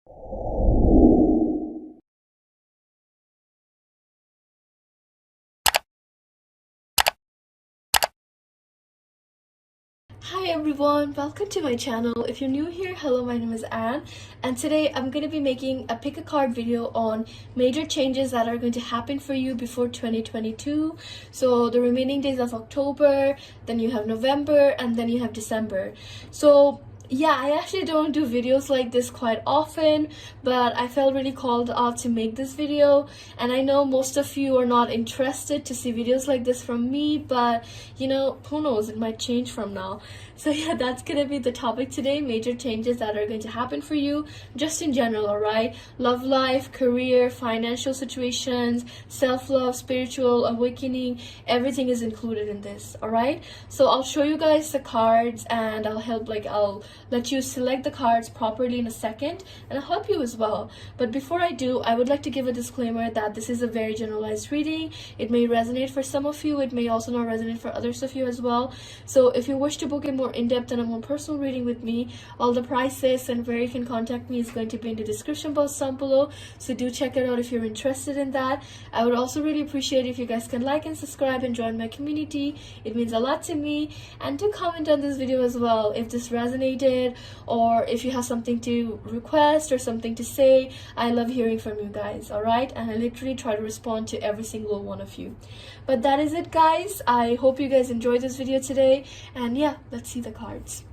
Hi everyone, welcome to my channel. If you're new here, hello, my name is Anne, and today I'm going to be making a pick a card video on major changes that are going to happen for you before 2022. So the remaining days of October, then you have November, and then you have December. So yeah, I actually don't do videos like this quite often, but I felt really called out to make this video, and I know most of you are not interested to see videos like this from me, but you know, who knows, it might change from now. So yeah, that's gonna be the topic today, major changes that are going to happen for you just in general, alright? Love life, career, financial situations, self-love, spiritual awakening, everything is included in this, alright? So I'll show you guys the cards, and I'll let you select the cards properly in a second, and I'll help you as well. But before I do, I would like to give a disclaimer that this is a very generalized reading. It may resonate for some of you, it may also not resonate for others of you as well. So if you wish to book a more in-depth and a more personal reading with me, all the prices and where you can contact me is going to be in the description box down below, so do check it out if you're interested in that. I would also really appreciate if you guys can like and subscribe and join my community. It means a lot to me. And do comment on this video as well if this resonated, or if you have something to request or something to say. I love hearing from you guys, alright? And I literally try to respond to every single one of you. But that is it, guys. I hope you guys enjoyed this video today, and yeah, let's see the cards.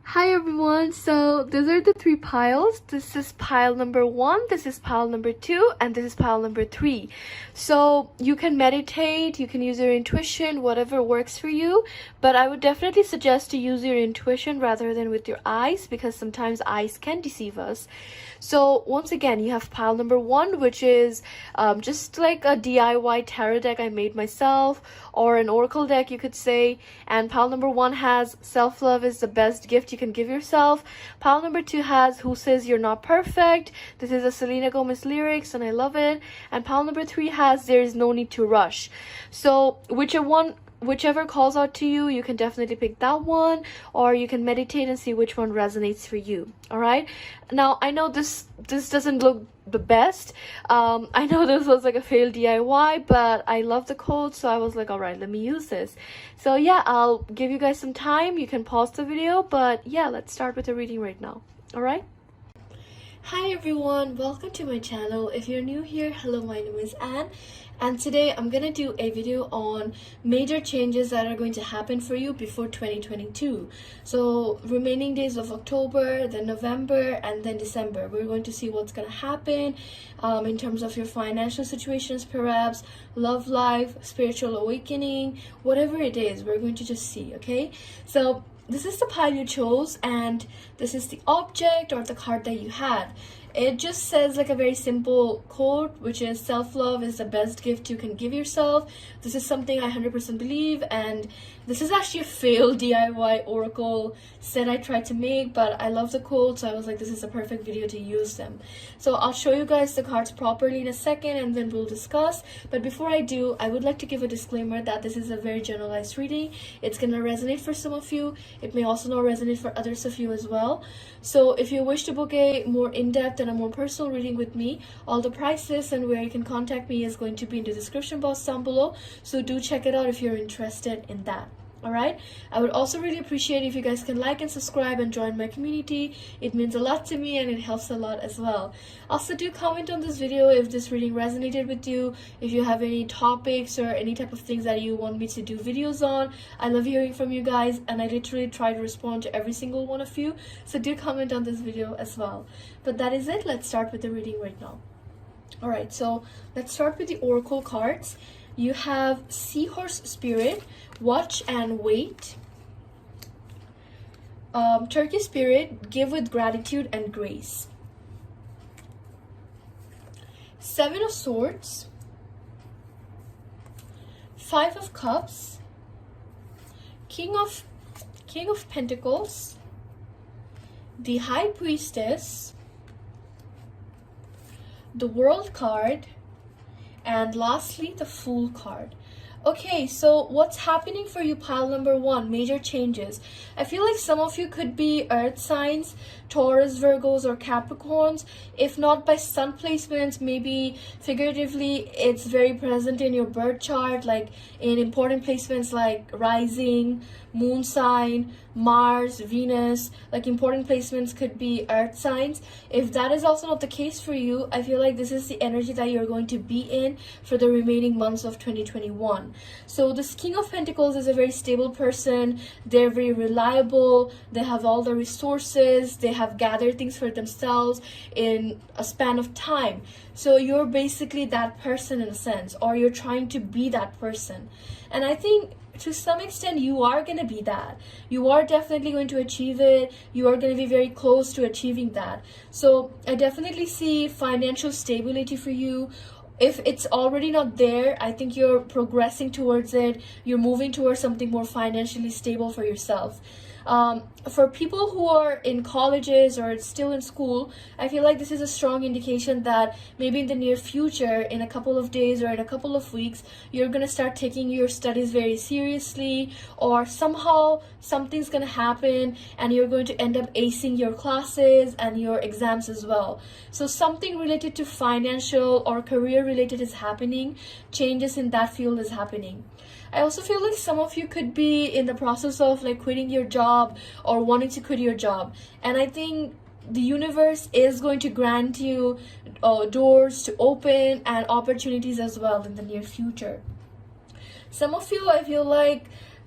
Hi everyone, so these are the three piles. This is pile number 1, this is pile number 2, and this is pile number 3. So you can meditate, you can use your intuition, whatever works for you, but I would definitely suggest to use your intuition rather than with your eyes, because sometimes eyes can deceive us. So once again, you have pile number 1, which is just like a DIY tarot deck I made myself, or an oracle deck you could say. And pile number 1 has self-love is the best gift you can give yourself. Pile number 2 has who says you're not perfect. This is a Selena Gomez lyrics, and I love it. And pile number 3 has there is no need to rush. So whichever calls out to you, you can definitely pick that one, or you can meditate and see which one resonates for you. All right, now I know this doesn't look the best. I know this was like a failed DIY, but I love the code, so I was like, all right, let me use this. So yeah, I'll give you guys some time. You can pause the video, but yeah, let's start with the reading right now. All right. Hi everyone, welcome to my channel. If you're new here, hello, my name is Anne, and today I'm gonna do a video on major changes that are going to happen for you before 2022. So remaining days of October, then November, and then December, we're going to see what's gonna happen in terms of your financial situations, perhaps love life, spiritual awakening, whatever it is, we're going to just see. Okay, so this is the pile you chose, and this is the object or the card that you had. It just says like a very simple quote, which is self-love is the best gift you can give yourself. This is something I 100% believe, and this is actually a failed DIY oracle set I tried to make, but I love the quote, so I was like, this is a perfect video to use them. So I'll show you guys the cards properly in a second, and then we'll discuss. But before I do, I would like to give a disclaimer that this is a very generalized reading. It's gonna resonate for some of you. It may also not resonate for others of you as well. So if you wish to book a more in-depth and a more personal reading with me, all the prices and where you can contact me is going to be in the description box down below, so do check it out if you're interested in that. Alright, I would also really appreciate if you guys can like and subscribe and join my community. It means a lot to me, and it helps a lot as well. Also, do comment on this video if this reading resonated with you, if you have any topics or any type of things that you want me to do videos on. I love hearing from you guys, and I literally try to respond to every single one of you, so do comment on this video as well. But that is it. Let's start with the reading right now. Alright, so let's start with the oracle cards. You have Seahorse Spirit, Watch and Wait. Turkey Spirit, Give with Gratitude and Grace. 7 of Swords. 5 of Cups. King of Pentacles. The High Priestess. The World card. And lastly, the Fool card. Okay, so what's happening for you, pile number 1? Major changes. I feel like some of you could be earth signs, Taurus, Virgos, or Capricorns. If not by sun placements, maybe figuratively it's very present in your birth chart, like in important placements like rising, moon sign, Mars, Venus. Like important placements could be earth signs. If that is also not the case for you, I feel like this is the energy that you're going to be in for the remaining months of 2021. So this King of Pentacles is a very stable person. They're very reliable. They have all the resources. They have gathered things for themselves in a span of time. So you're basically that person in a sense, or you're trying to be that person. And I think to some extent you are going to be that. You are definitely going to achieve it. You are going to be very close to achieving that. So I definitely see financial stability for you. If it's already not there, I think you're progressing towards it. You're moving towards something more financially stable for yourself. For people who are in colleges or still in school, I feel like this is a strong indication that maybe in the near future, in a couple of days or in a couple of weeks, you're going to start taking your studies very seriously, or somehow something's going to happen and you're going to end up acing your classes and your exams as well. So something related to financial or career related is happening. Changes in that field is happening. I also feel like some of you could be in the process of like quitting your job or wanting to quit your job. And I think the universe is going to grant you doors to open and opportunities as well in the near future. Some of you, I feel like,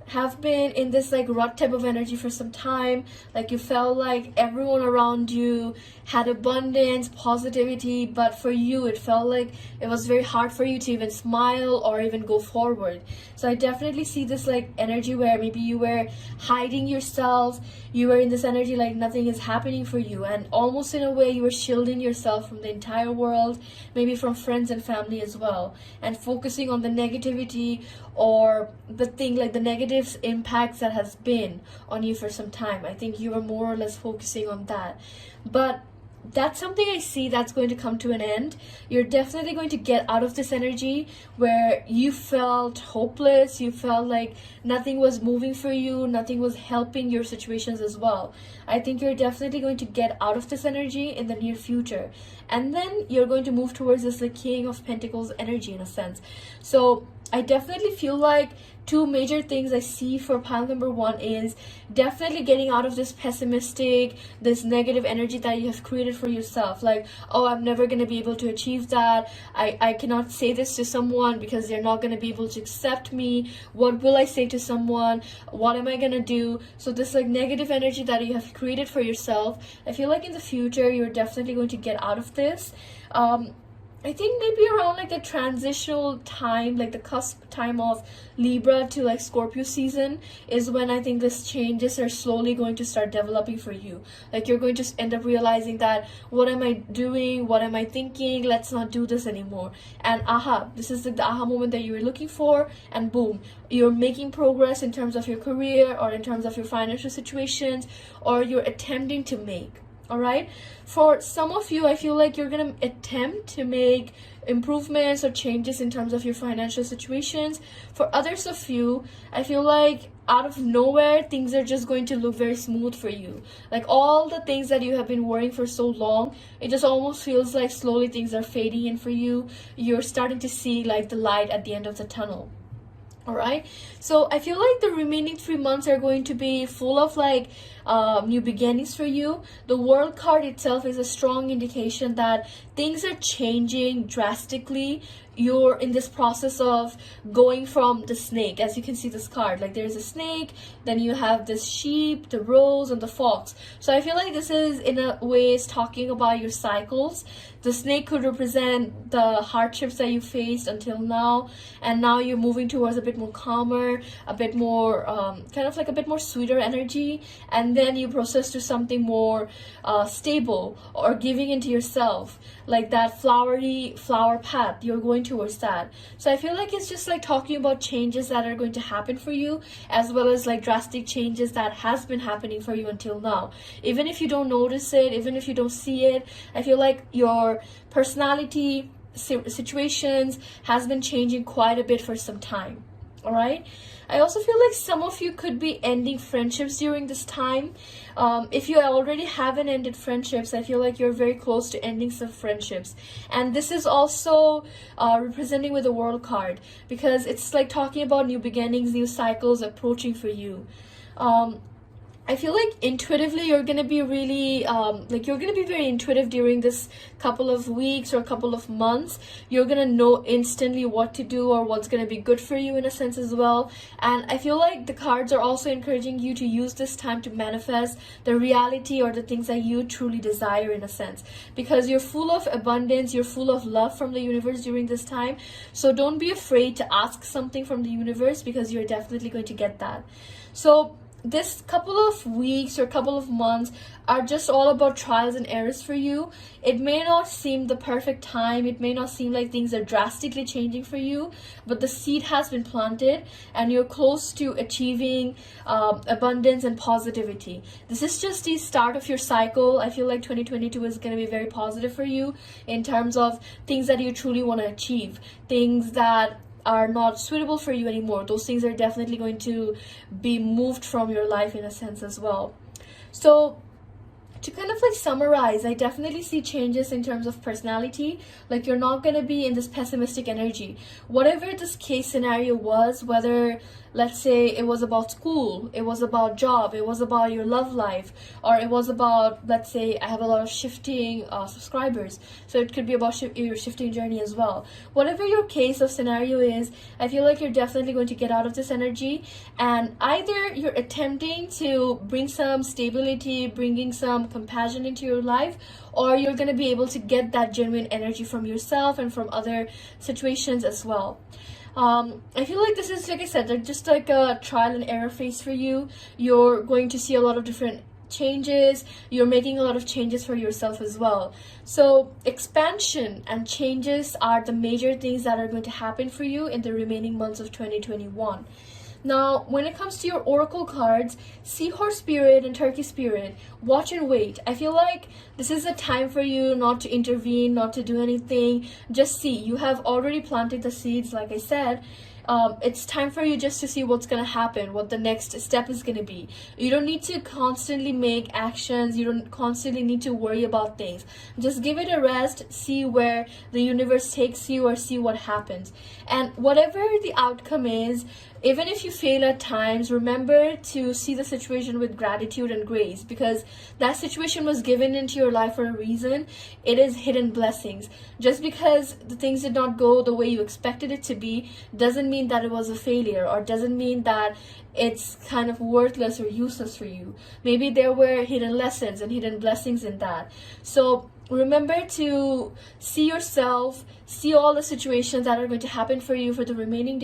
have been in this like rut type of energy for some time. Like you felt like everyone around you had abundance, positivity, but for you it felt like it was very hard for you to even smile or even go forward. So I definitely see this like energy where maybe you were hiding yourself. You were in this energy like nothing is happening for you, and almost in a way you were shielding yourself from the entire world, maybe from friends and family as well, and focusing on the negativity or the thing like the negative impacts that has been on you for some time. I think you were more or less focusing on that, but that's something I see that's going to come to an end. You're definitely going to get out of this energy where you felt hopeless, you felt like nothing was moving for you, nothing was helping your situations as well. I think you're definitely going to get out of this energy in the near future, and then you're going to move towards this like King of Pentacles energy in a sense. So I definitely feel like two major things I see for pile number one is definitely getting out of this pessimistic, this negative energy that you have created for yourself. Like, oh, I'm never going to be able to achieve that. I cannot say this to someone because they're not going to be able to accept me. What will I say to someone? What am I going to do? So this like negative energy that you have created for yourself, I feel like in the future, you're definitely going to get out of this. I think maybe around like the transitional time, like the cusp time of Libra to like Scorpio season is when I think these changes are slowly going to start developing for you. Like you're going to end up realizing that, what am I doing? What am I thinking? Let's not do this anymore. And this is like the aha moment that you were looking for, and boom, you're making progress in terms of your career or in terms of your financial situations, or you're attempting to make. All right, for some of you, I feel like you're gonna attempt to make improvements or changes in terms of your financial situations. For others of you, I feel like out of nowhere things are just going to look very smooth for you. Like all the things that you have been worrying for so long, it just almost feels like slowly things are fading in for you. You're starting to see like the light at the end of the tunnel. All right, so I feel like the remaining 3 months are going to be full of like new beginnings for you. The World card itself is a strong indication that things are changing drastically. You're in this process of going from the snake, as you can see this card, like there's a snake, then you have this sheep, the rose, and the fox. So I feel like this is in a way is talking about your cycles. The snake could represent the hardships that you faced until now, and now you're moving towards a bit more calmer, a bit more kind of like a bit more sweeter energy, and then you process to something more stable or giving into yourself, like that flowery flower path. You're going towards that. So I feel like it's just like talking about changes that are going to happen for you, as well as like drastic changes that has been happening for you until now. Even if you don't notice it, even if you don't see it, I feel like your personality situations has been changing quite a bit for some time. all right? I also feel like some of you could be ending friendships during this time. If you already haven't ended friendships, I feel like you're very close to ending some friendships. And this is also representing with the World card, because it's like talking about new beginnings, new cycles approaching for you. I feel like intuitively you're going to be really, you're going to be very intuitive during this couple of weeks or couple of months. You're going to know instantly what to do or what's going to be good for you in a sense as well. And I feel like the cards are also encouraging you to use this time to manifest the reality or the things that you truly desire in a sense. Because you're full of abundance, you're full of love from the universe during this time. So don't be afraid to ask something from the universe, because you're definitely going to get that. So this couple of weeks or couple of months are just all about trials and errors for you. It may not seem the perfect time, it may not seem like things are drastically changing for you, but the seed has been planted and you're close to achieving abundance and positivity. This is just the start of your cycle. I feel like 2022 is going to be very positive for you in terms of things that you truly want to achieve, things that are not suitable for you anymore. Those things are definitely going to be moved from your life in a sense as well. So to kind of like summarize, I definitely see changes in terms of personality. Like, you're not going to be in this pessimistic energy. Whatever this case scenario was, whether let's say it was about school, it was about job, it was about your love life, or it was about, let's say I have a lot of shifting subscribers, so it could be about your shifting journey as well. Whatever your case of scenario is, I feel like you're definitely going to get out of this energy, and either you're attempting to bring some stability, bringing some compassion into your life, or you're going to be able to get that genuine energy from yourself and from other situations as well. I feel like this is, like I said, like just like a trial and error phase for you. You're going to see a lot of different changes. You're making a lot of changes for yourself as well. So expansion and changes are the major things that are going to happen for you in the remaining months of 2021. Now, when it comes to your oracle cards, Seahorse Spirit and Turkey Spirit, watch and wait. I feel like this is a time for you not to intervene, not to do anything. Just see. You have already planted the seeds, like I said. It's time for you just to see what's going to happen, what the next step is going to be. You don't need to constantly make actions. You don't constantly need to worry about things. Just give it a rest, see where the universe takes you, or see what happens. And whatever the outcome is, even if you fail at times, remember to see the situation with gratitude and grace, because that situation was given into your life for a reason. It is hidden blessings. Just because the things did not go the way you expected it to be doesn't mean that it was a failure, or doesn't mean that it's kind of worthless or useless for you. Maybe there were hidden lessons and hidden blessings in that. So remember to see yourself, see all the situations that are going to happen for you for the remaining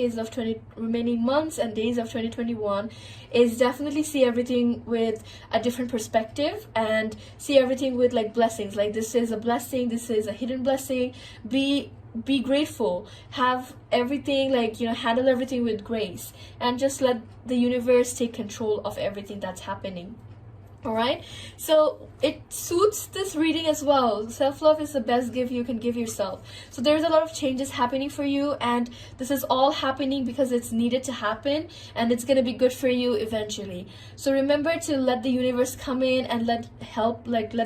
remaining months and days of 2021. Is definitely see everything with a different perspective, and see everything with like blessings. Like, this is a blessing, this is a hidden blessing. Be grateful, have everything, like, you know, handle everything with grace, and just let the universe take control of everything that's happening. All right, so it suits this reading as well. Self-love is the best gift you can give yourself. So there's a lot of changes happening for you, and this is all happening because it's needed to happen, and it's going to be good for you eventually. So remember to let the universe come in and let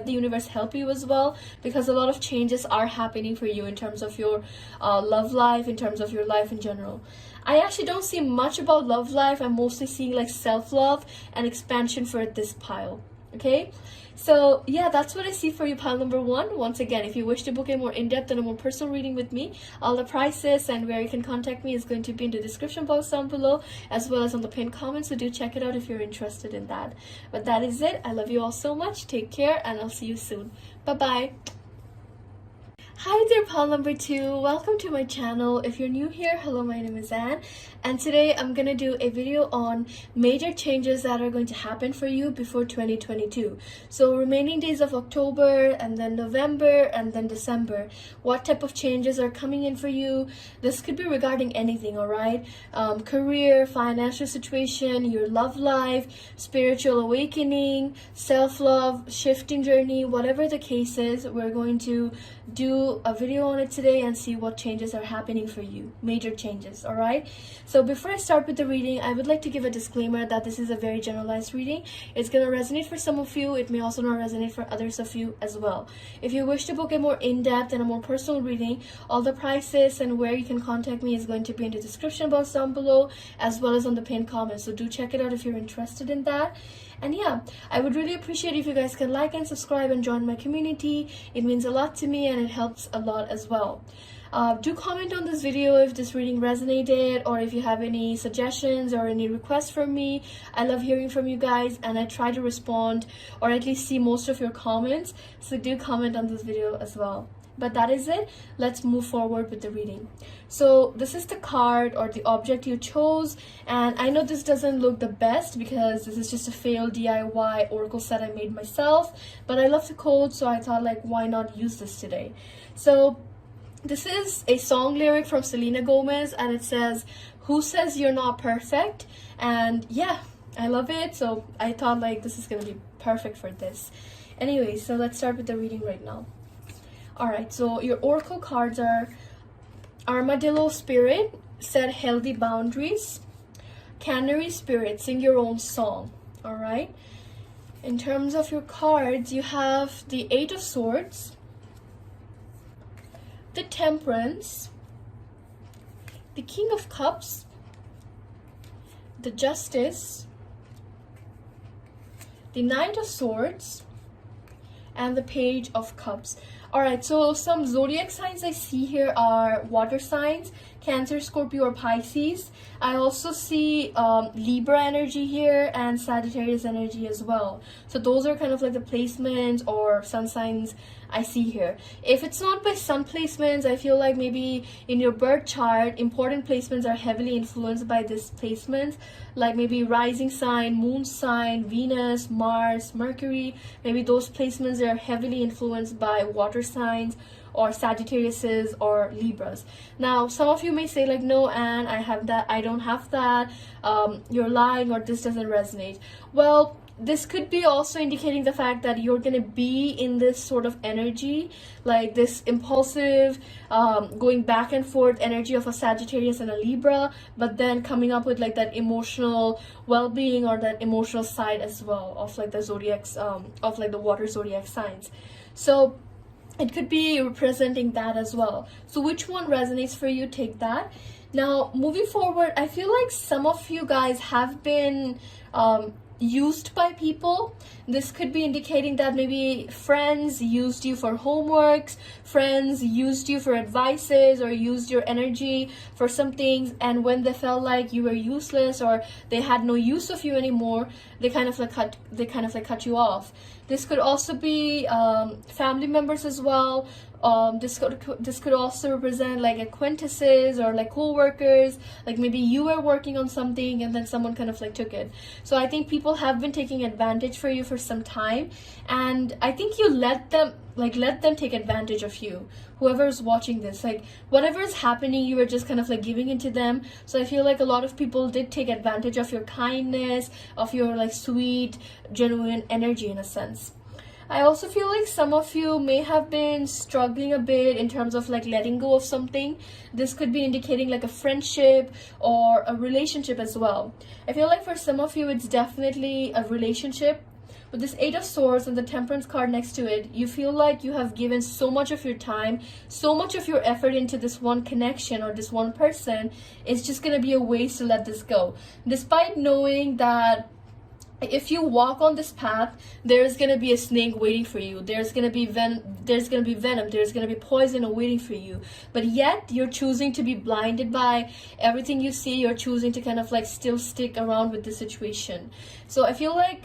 the universe help you as well, because a lot of changes are happening for you in terms of your love life, in terms of your life in general. I actually don't see much about love life. I'm mostly seeing like self-love and expansion for this pile. Okay, so yeah, that's what I see for you, pile number 1. Once again, if you wish to book a more in-depth and a more personal reading with me, all the prices and where you can contact me is going to be in the description box down below, as well as on the pinned comments, so do check it out if you're interested in that. But that is it. I love you all so much. Take care, and I'll see you soon. Bye-bye. Hi there, pile number 2. Welcome to my channel. If you're new here, hello, my name is Anne, and today I'm gonna do a video on major changes that are going to happen for you before 2022. So remaining days of October, and then November, and then December. What type of changes are coming in for you? This could be regarding anything, all right? Career, financial situation, your love life, spiritual awakening, self-love, shifting journey, whatever the case is, we're going to do do a video on it today and see what changes are happening for you, major changes. All right, so before I start with the reading, I would like to give a disclaimer that this is a very generalized reading. It's going to resonate for some of you. It may also not resonate for others of you as well. If you wish to book a more in-depth and a more personal reading, all the prices and where you can contact me is going to be in the description box down below, as well as on the pinned comment. So do check it out if you're interested in that. And yeah, I would really appreciate if you guys can like and subscribe and join my community. It means a lot to me and it helps a lot as well. Do comment on this video if this reading resonated, or if you have any suggestions or any requests from me. I love hearing from you guys and I try to respond or at least see most of your comments. So do comment on this video as well. But that is it. Let's move forward with the reading. So this is the card or the object you chose, and I know this doesn't look the best because this is just a failed DIY oracle set I made myself, but I love the code, so I thought, like, why not use this today? So this is a song lyric from Selena Gomez, and it says, "Who says you're not perfect?" And yeah, I love it, so I thought, like, this is gonna be perfect for this. Anyway, so let's start with the reading right now. Alright, so your oracle cards are Armadillo Spirit, set healthy boundaries. Canary Spirit, sing your own song. Alright, in terms of your cards, you have the Eight of Swords, the Temperance, the King of Cups, the Justice, the Knight of Swords, and the Page of Cups. Alright, so some zodiac signs I see here are water signs, Cancer, Scorpio, or Pisces. I also see Libra energy here and Sagittarius energy as well. So those are kind of like the placements or sun signs I see here. If it's not by sun placements, I feel like maybe in your birth chart, important placements are heavily influenced by this placement, like maybe rising sign, moon sign, Venus, Mars, Mercury. Maybe those placements are heavily influenced by water signs or Sagittariuses or Libras. Now, some of you may say, like, no, Anne, I have that, I don't have that, you're lying, or this doesn't resonate. Well, this could be also indicating the fact that you're gonna be in this sort of energy, like this impulsive, going back and forth energy of a Sagittarius and a Libra, but then coming up with like that emotional well-being or that emotional side as well of like the zodiacs, of like the water zodiac signs. So it could be representing that as well. So which one resonates for you, take that. Now, moving forward, I feel like some of you guys have been used by people. This could be indicating that maybe friends used you for homeworks, friends used you for advices, or used your energy for some things, and when they felt like you were useless or they had no use of you anymore, they kind of like cut you off. This could also be family members as well. This could also represent like acquaintances or like co-workers, like maybe you were working on something and then someone kind of like took it. So I think people have been taking advantage for you for some time, and I think you let them take advantage of you. Whoever is watching this, like whatever is happening, you were just kind of like giving it to them. So I feel like a lot of people did take advantage of your kindness, of your like sweet, genuine energy in a sense. I also feel like some of you may have been struggling a bit in terms of like letting go of something. This could be indicating like a friendship or a relationship as well. I feel like for some of you, it's definitely a relationship. With this Eight of Swords and the Temperance card next to it, you feel like you have given so much of your time, so much of your effort into this one connection or this one person. It's just going to be a waste to let this go. Despite knowing that if you walk on this path, there's going to be a snake waiting for you. There's going to be venom, there's going to be poison awaiting for you. But yet you're choosing to be blinded by everything you see. You're choosing to kind of like still stick around with the situation. So I feel like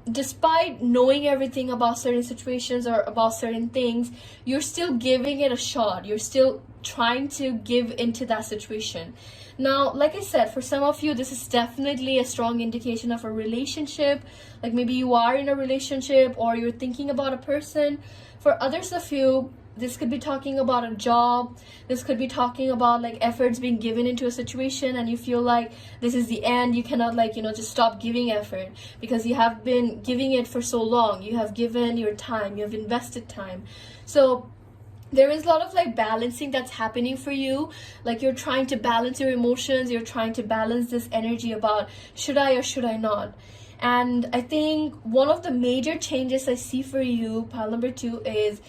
despite knowing everything about certain situations or about certain things, you're still giving it a shot. You're still trying to give into that situation. Now, like I said, for some of you, this is definitely a strong indication of a relationship. Like maybe you are in a relationship or you're thinking about a person. For others of you, this could be talking about a job. This could be talking about like efforts being given into a situation and you feel like this is the end. You cannot just stop giving effort because you have been giving it for so long. You have given your time. You have invested time. So there is a lot of like balancing that's happening for you. Like you're trying to balance your emotions, you're trying to balance this energy about should I or should I not. And I think one of the major changes I see for you, pile number 2, is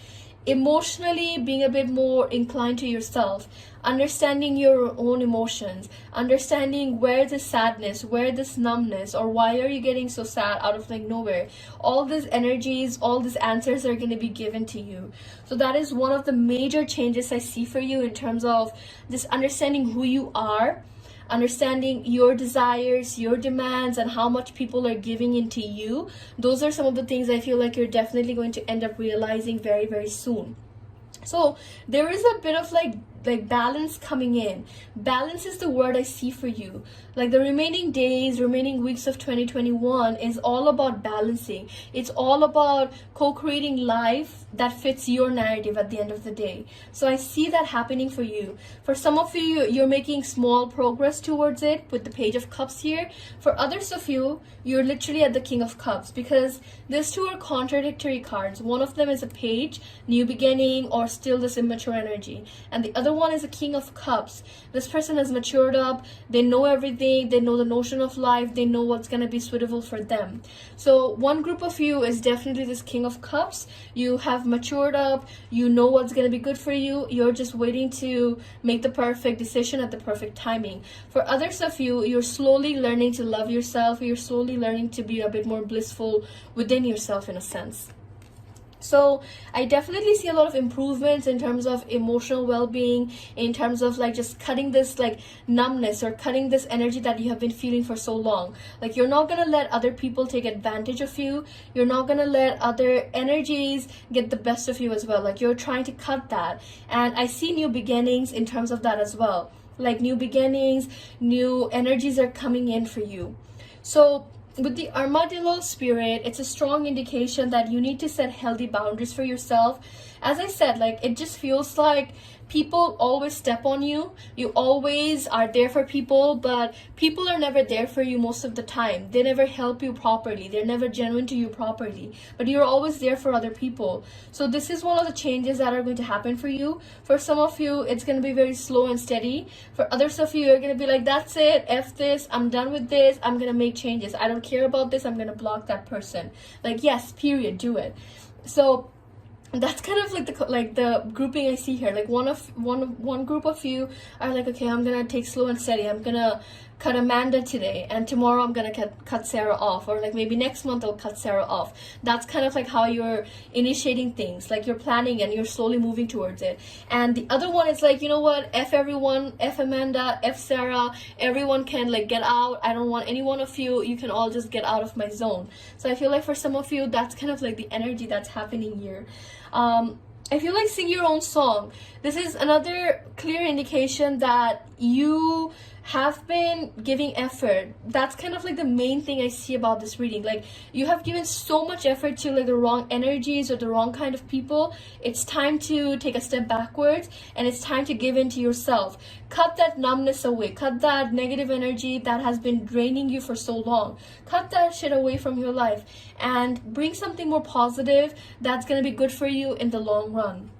emotionally being a bit more inclined to yourself, understanding your own emotions, understanding where this sadness, where this numbness, or why are you getting so sad out of like nowhere. All these energies, all these answers are going to be given to you. So that is one of the major changes I see for you in terms of this understanding who you are, understanding your desires, your demands, and how much people are giving into you. Those are some of the things I feel like you're definitely going to end up realizing very, very soon. So there is a bit of like balance coming in. Balance is the word I see for you. Like the remaining days, remaining weeks of 2021 is all about balancing. It's all about co-creating life that fits your narrative at the end of the day. So I see that happening for you. For some of you, you're making small progress towards it with the Page of Cups here. For others of you, you're literally at the King of Cups, because these two are contradictory cards. One of them is a page, new beginning, or still this immature energy. And the other one is a King of Cups. This person has matured up, they know everything, they know the notion of life, they know what's going to be suitable for them. So one group of you is definitely this King of Cups. You have matured up, you know what's going to be good for you, you're just waiting to make the perfect decision at the perfect timing. For others of you, you're slowly learning to love yourself, you're slowly learning to be a bit more blissful within yourself in a sense. So I definitely see a lot of improvements in terms of emotional well-being, in terms of like just cutting this like numbness or cutting this energy that you have been feeling for so long. Like you're not going to let other people take advantage of you. You're not going to let other energies get the best of you as well. Like you're trying to cut that. And I see new beginnings in terms of that as well. Like new beginnings, new energies are coming in for you. So with the Armadillo spirit, it's a strong indication that you need to set healthy boundaries for yourself. As I said, like it just feels like people always step on you. You always are there for people, but people are never there for you most of the time. They never help you properly. They're never genuine to you properly, but you're always there for other people. So this is one of the changes that are going to happen for you. For some of you, it's going to be very slow and steady. For others of you, you're going to be like, that's it, F this, I'm done with this, I'm going to make changes. I don't care about this, I'm going to block that person. Like, yes, period, do it. So that's kind of like the grouping I see here. Like one group of you are like, okay, I'm gonna take slow and steady, I'm gonna cut Amanda today, and tomorrow I'm gonna cut Sarah off, or like maybe next month I'll cut Sarah off. That's kind of like how you're initiating things, like you're planning and you're slowly moving towards it. And the other one is like, you know what, F everyone, F Amanda, F Sarah, everyone can like get out. I don't want any one of you, you can all just get out of my zone. So I feel like for some of you, that's kind of like the energy that's happening here. I feel like sing your own song. This is another clear indication that you have been giving effort. That's kind of like the main thing I see about this reading. Like you have given so much effort to like the wrong energies or the wrong kind of people. It's time to take a step backwards, and it's time to give in to yourself. Cut that numbness away. Cut that negative energy that has been draining you for so long. Cut that shit away from your life and bring something more positive that's going to be good for you in the long run.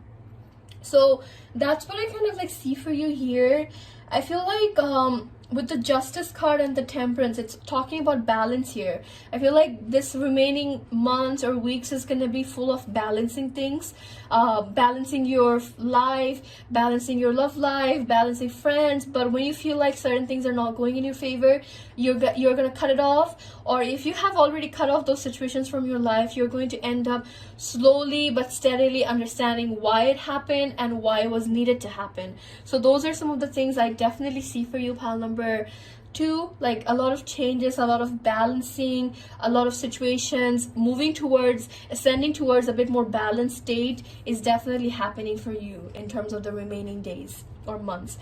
So that's what I kind of like see for you here. I feel like with the Justice card and the Temperance, it's talking about balance here. I feel like this remaining months or weeks is going to be full of balancing things, balancing your life, balancing your love life, balancing friends. But when you feel like certain things are not going in your favor, you're going to cut it off. Or if you have already cut off those situations from your life, you're going to end up slowly but steadily understanding why it happened and why it was needed to happen. So those are some of the things I definitely see for you, pile number 2. Like a lot of changes, a lot of balancing, a lot of situations moving towards, ascending towards a bit more balanced state is definitely happening for you in terms of the remaining days or months.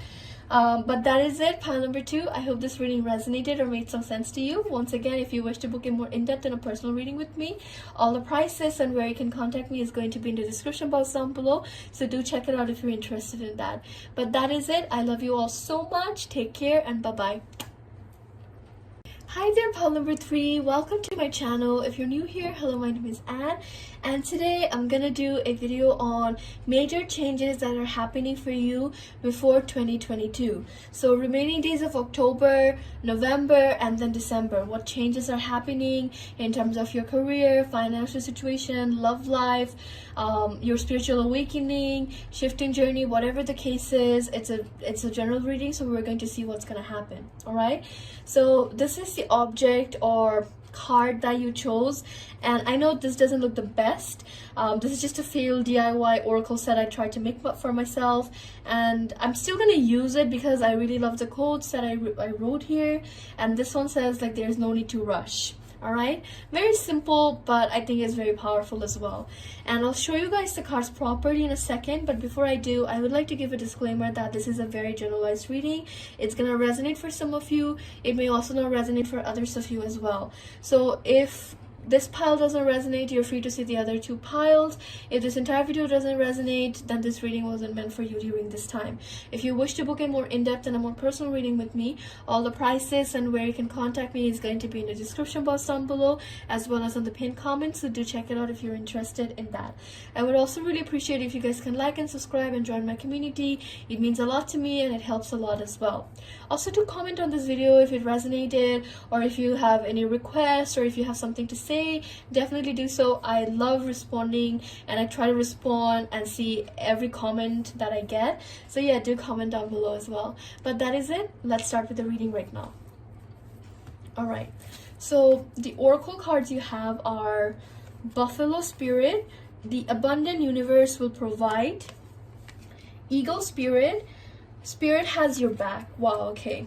But that is it, pile number 2. I hope this reading resonated or made some sense to you. Once again, if you wish to book a more in-depth and a personal reading with me, all the prices and where you can contact me is going to be in the description box down below. So do check it out if you're interested in that. But that is it. I love you all so much. Take care and bye-bye. Hi there, pal number 3. Welcome to my channel. If you're new here, hello, my name is Anne, and today I'm gonna do a video on major changes that are happening for you before 2022. So remaining days of October, November, and then December. What changes are happening in terms of your career, financial situation, love life, your spiritual awakening, shifting journey, whatever the case is. It's a general reading, so we're going to see what's gonna happen. All right. So this is the object or card that you chose, and I know this doesn't look the best. This is just a failed DIY oracle set I tried to make for myself, and I'm still gonna use it because I really love the quotes that I wrote here. And this one says, like, there's no need to rush. All right, very simple, but I think it's very powerful as well. And I'll show you guys the cards properly in a second, but before I do, I would like to give a disclaimer that this is a very generalized reading. It's gonna resonate for some of you. It may also not resonate for others of you as well. So if this pile doesn't resonate, you're free to see the other 2 piles. If this entire video doesn't resonate, then this reading wasn't meant for you during this time. If you wish to book a more in-depth and a more personal reading with me, all the prices and where you can contact me is going to be in the description box down below, as well as on the pinned comment, so do check it out if you're interested in that. I would also really appreciate if you guys can like and subscribe and join my community. It means a lot to me and it helps a lot as well. Also, do comment on this video if it resonated, or if you have any requests, or if you have something to say, definitely do so. I love responding, and I try to respond and see every comment that I get. So yeah, do comment down below as well. But that is it. Let's start with the reading right now. All right, so the oracle cards you have are Buffalo Spirit, the abundant universe will provide, Eagle Spirit, Spirit has your back. Wow, okay.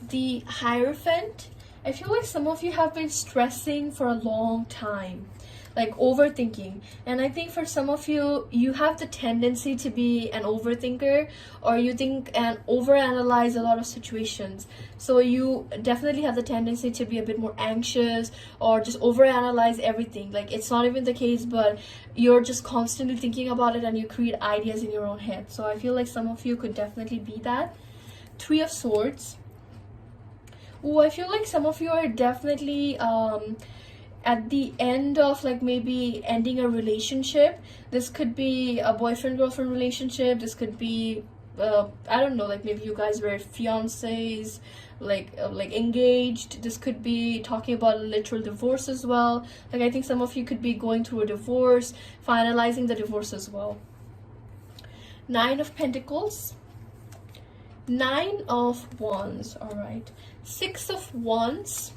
The Hierophant, I feel like some of you have been stressing for a long time, like overthinking. And I think for some of you, you have the tendency to be an overthinker, or you think and overanalyze a lot of situations. So you definitely have the tendency to be a bit more anxious or just overanalyze everything. Like, it's not even the case, but you're just constantly thinking about it and you create ideas in your own head. So I feel like some of you could definitely be that. 3 of Swords. Oh, I feel like some of you are definitely at the end of, like, maybe ending a relationship. This could be a boyfriend-girlfriend relationship. This could be, I don't know, like maybe you guys were fiancés, like engaged. This could be talking about a literal divorce as well. Like, I think some of you could be going through a divorce, finalizing the divorce as well. 9 of Pentacles. 9 of Wands. All right. 6 of Wands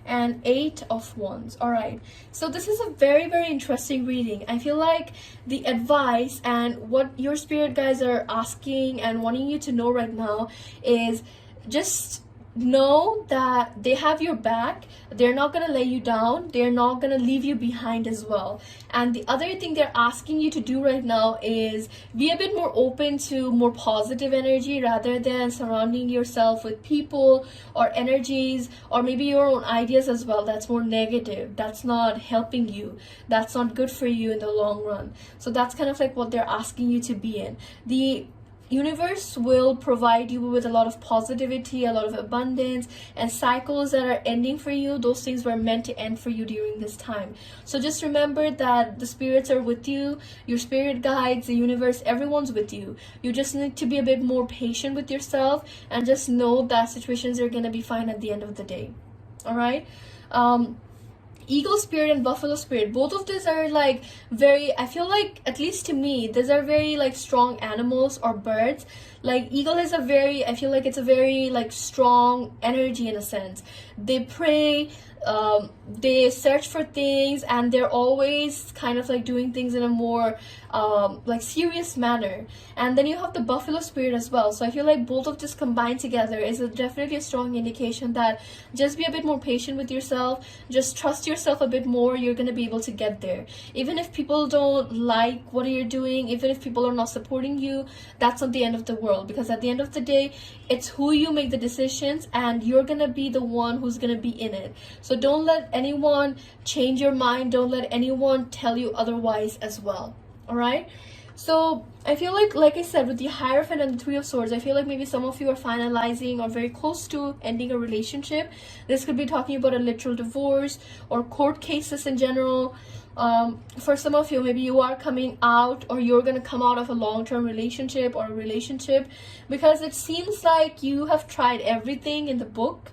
and 8 of Wands. All right, so this is a very, very interesting reading. I feel like the advice and what your spirit guides are asking and wanting you to know right now is just know that they have your back. They're not going to lay you down. They're not going to leave you behind as well. And the other thing they're asking you to do right now is be a bit more open to more positive energy, rather than surrounding yourself with people or energies, or maybe your own ideas as well, that's more negative. That's not helping you. That's not good for you in the long run. So that's kind of like what they're asking you to be in. The universe will provide you with a lot of positivity, a lot of abundance, and cycles that are ending for you. Those things were meant to end for you during this time. So just remember that the spirits are with you, your spirit guides, the universe, everyone's with you. You just need to be a bit more patient with yourself and just know that situations are going to be fine at the end of the day. All right. Eagle Spirit and Buffalo Spirit, both of these are like very, I feel like, at least to me, these are very like strong animals or birds. Like, eagle is a very, I feel like it's a very like strong energy in a sense. They prey, they search for things, and they're always kind of like doing things in a more like serious manner. And then you have the Buffalo Spirit as well. So I feel like both of this combined together is definitely a strong indication that just be a bit more patient with yourself. Just trust yourself a bit more. You're going to be able to get there. Even if people don't like what you're doing, even if people are not supporting you, that's not the end of the world. Because at the end of the day, it's who you make the decisions, and you're going to be the one who's going to be in it. So don't let anyone change your mind. Don't let anyone tell you otherwise as well. All right. So I feel like I said, with the Hierophant and the Three of Swords, I feel like maybe some of you are finalizing or very close to ending a relationship. This could be talking about a literal divorce or court cases in general. For some of you, maybe you are coming out, or you're going to come out of a long-term relationship or a relationship, because it seems like you have tried everything in the book.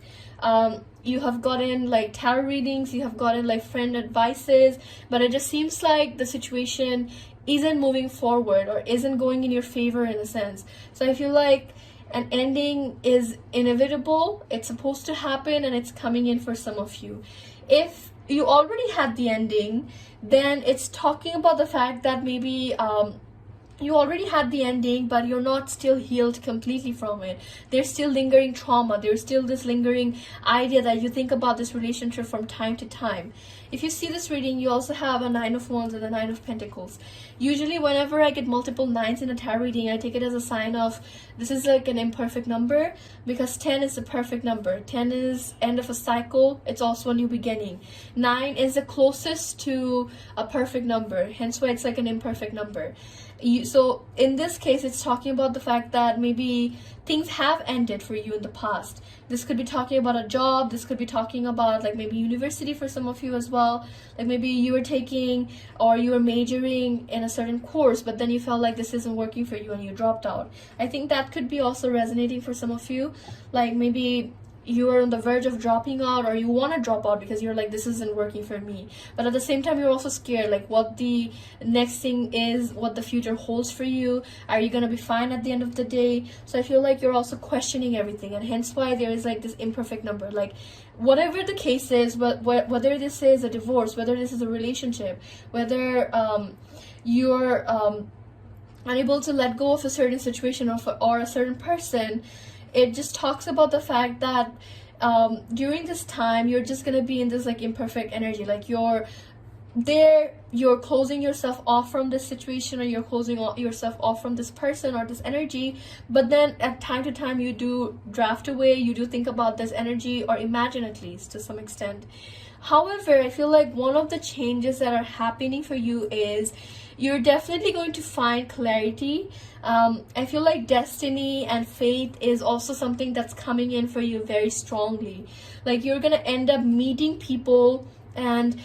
You have gotten like tarot readings, you have gotten like friend advices, but it just seems like the situation isn't moving forward or isn't going in your favor in a sense. So I feel like an ending is inevitable, it's supposed to happen, and it's coming in for some of you. If you already had the ending, then it's talking about the fact that maybe you already had the ending, but you're not still healed completely from it. There's still lingering trauma. There's still this lingering idea that you think about this relationship from time to time. If you see this reading, you also have a Nine of Wands and a Nine of Pentacles. Usually whenever I get multiple nines in a tarot reading, I take it as a sign of this is like an imperfect number, because 10 is the perfect number. 10 is end of a cycle. It's also a new beginning. 9 is the closest to a perfect number, hence why it's like an imperfect number. So in this case, it's talking about the fact that maybe things have ended for you in the past. This could be talking about a job. This could be talking about like maybe university for some of you as well. Like maybe you were taking or you were majoring in a certain course, but then you felt like this isn't working for you and you dropped out. I think that could be also resonating for some of you. Like maybe you are on the verge of dropping out, or you want to drop out because you're like, this isn't working for me, but at the same time you're also scared like what the next thing is, what the future holds for you. Are you gonna be fine at the end of the day? So I feel like you're also questioning everything, and hence why there is like this imperfect number. Like whatever the case is, whether this is a divorce, whether this is a relationship, whether you're unable to let go of a certain situation or a certain person, it just talks about the fact that during this time you're just gonna be in this like imperfect energy. Like you're closing yourself off from this situation, or you're closing yourself off from this person or this energy, but then at time to time you do draft away, you do think about this energy, or imagine at least to some extent. However, I feel like one of the changes that are happening for you is you're definitely going to find clarity. I feel like destiny and faith is also something that's coming in for you very strongly. Like you're gonna end up meeting people and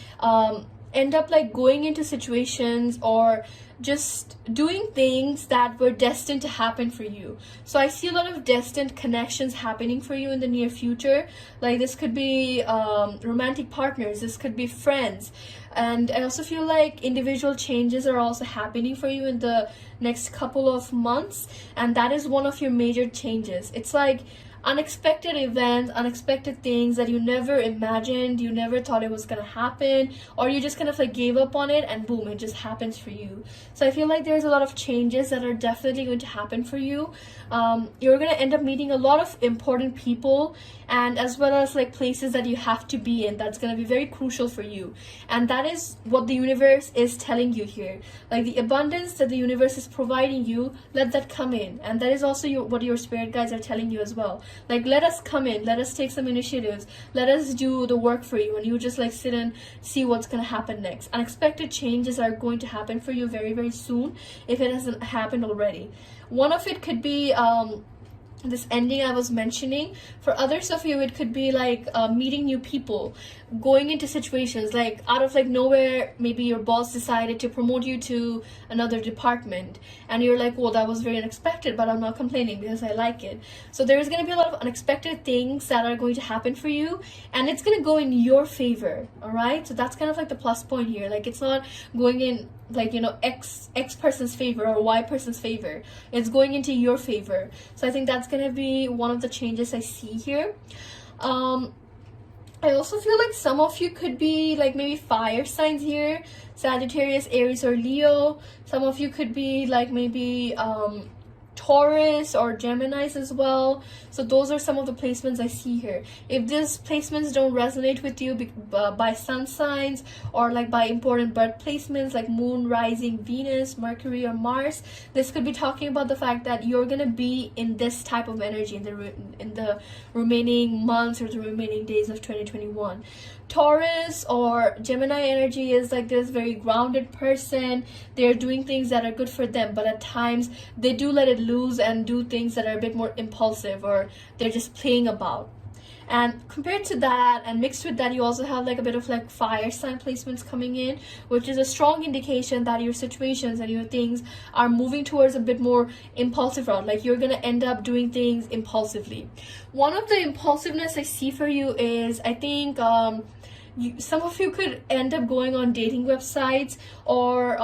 end up like going into situations or just doing things that were destined to happen for you. So I see a lot of destined connections happening for you in the near future. Like this could be romantic partners, this could be friends, and I also feel like individual changes are also happening for you in the next couple of months, and that is one of your major changes. It's like unexpected events, unexpected things that you never imagined, you never thought it was gonna happen, or you just kind of like gave up on it and boom, it just happens for you. So I feel like there's a lot of changes that are definitely going to happen for you. You're gonna end up meeting a lot of important people, and as well as like places that you have to be in, that's gonna be very crucial for you. And that is what the universe is telling you here. Like the abundance that the universe is providing you, let that come in. And that is also what your spirit guides are telling you as well. Like let us come in, let us take some initiatives, let us do the work for you, and you just like sit and see what's gonna happen next. Unexpected changes are going to happen for you very, very soon if it hasn't happened already. One of it could be this ending I was mentioning. For others of you, it could be like meeting new people, going into situations like out of like nowhere. Maybe your boss decided to promote you to another department, and you're like, well, that was very unexpected, but I'm not complaining because I like it. So there's going to be a lot of unexpected things that are going to happen for you, and it's going to go in your favor. All right, so that's kind of like the plus point here. Like it's not going in like, you know, X person's favor or Y person's favor. It's going into your favor. So I think that's gonna be one of the changes I see here. I also feel like some of you could be like maybe fire signs here, Sagittarius, Aries, or Leo. Some of you could be like maybe Taurus or Geminis as well. So those are some of the placements I see here. If these placements don't resonate with you by sun signs or like by important birth placements like moon, rising, Venus, Mercury, or Mars, this could be talking about the fact that you're gonna be in this type of energy in the remaining months or the remaining days of 2021. Taurus or Gemini energy is like this very grounded person. They're doing things that are good for them, but at times they do let it loose and do things that are a bit more impulsive, or they're just playing about. And compared to that and mixed with that, you also have like a bit of like fire sign placements coming in, which is a strong indication that your situations and your things are moving towards a bit more impulsive route. Like you're gonna end up doing things impulsively. One of the impulsiveness I see for you is, I think some of you could end up going on dating websites, or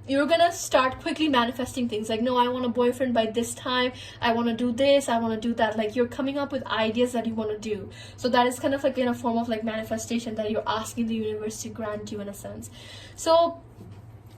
you're gonna start quickly manifesting things like, no, I want a boyfriend by this time, I want to do this, I want to do that. Like you're coming up with ideas that you want to do. So that is kind of like in a form of like manifestation that you're asking the universe to grant you in a sense. So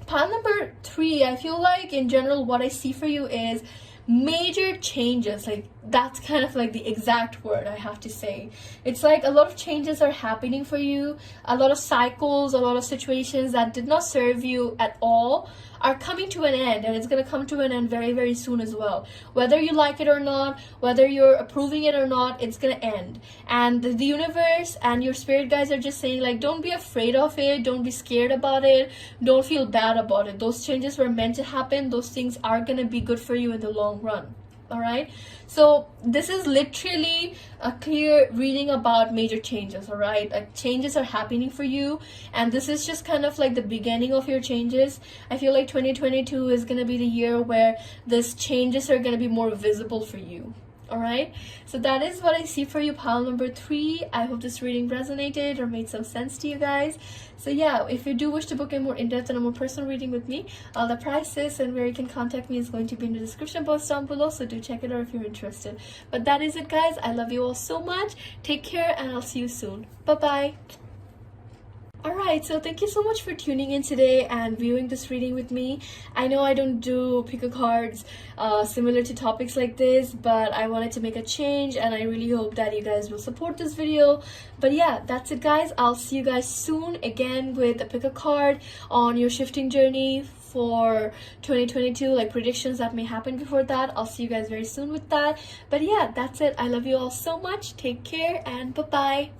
pile number 3, I feel like in general what I see for you is major changes. Like that's kind of like the exact word I have to say. It's like a lot of changes are happening for you. A lot of cycles, a lot of situations that did not serve you at all are coming to an end, and it's going to come to an end very, very soon as well. Whether you like it or not, whether you're approving it or not, it's going to end. And the universe and your spirit guides are just saying like, don't be afraid of it, don't be scared about it, don't feel bad about it. Those changes were meant to happen. Those things are going to be good for you in the long run. All right, so this is literally a clear reading about major changes. All right, like changes are happening for you, and this is just kind of like the beginning of your changes. I feel like 2022 is going to be the year where these changes are going to be more visible for you. All right, so that is what I see for you, pile number 3. I hope this reading resonated or made some sense to you guys. So yeah, if you do wish to book a more in-depth and a more personal reading with me, all the prices and where you can contact me is going to be in the description box down below, so do check it out if you're interested. But that is it, guys. I love you all so much. Take care, and I'll see you soon. Bye-bye. Alright, so thank you so much for tuning in today and viewing this reading with me. I know I don't do PickACards similar to topics like this, but I wanted to make a change, and I really hope that you guys will support this video. But yeah, that's it, guys. I'll see you guys soon again with a PickACard on your shifting journey for 2022, like predictions that may happen before that. I'll see you guys very soon with that. But yeah, that's it. I love you all so much. Take care, and bye-bye.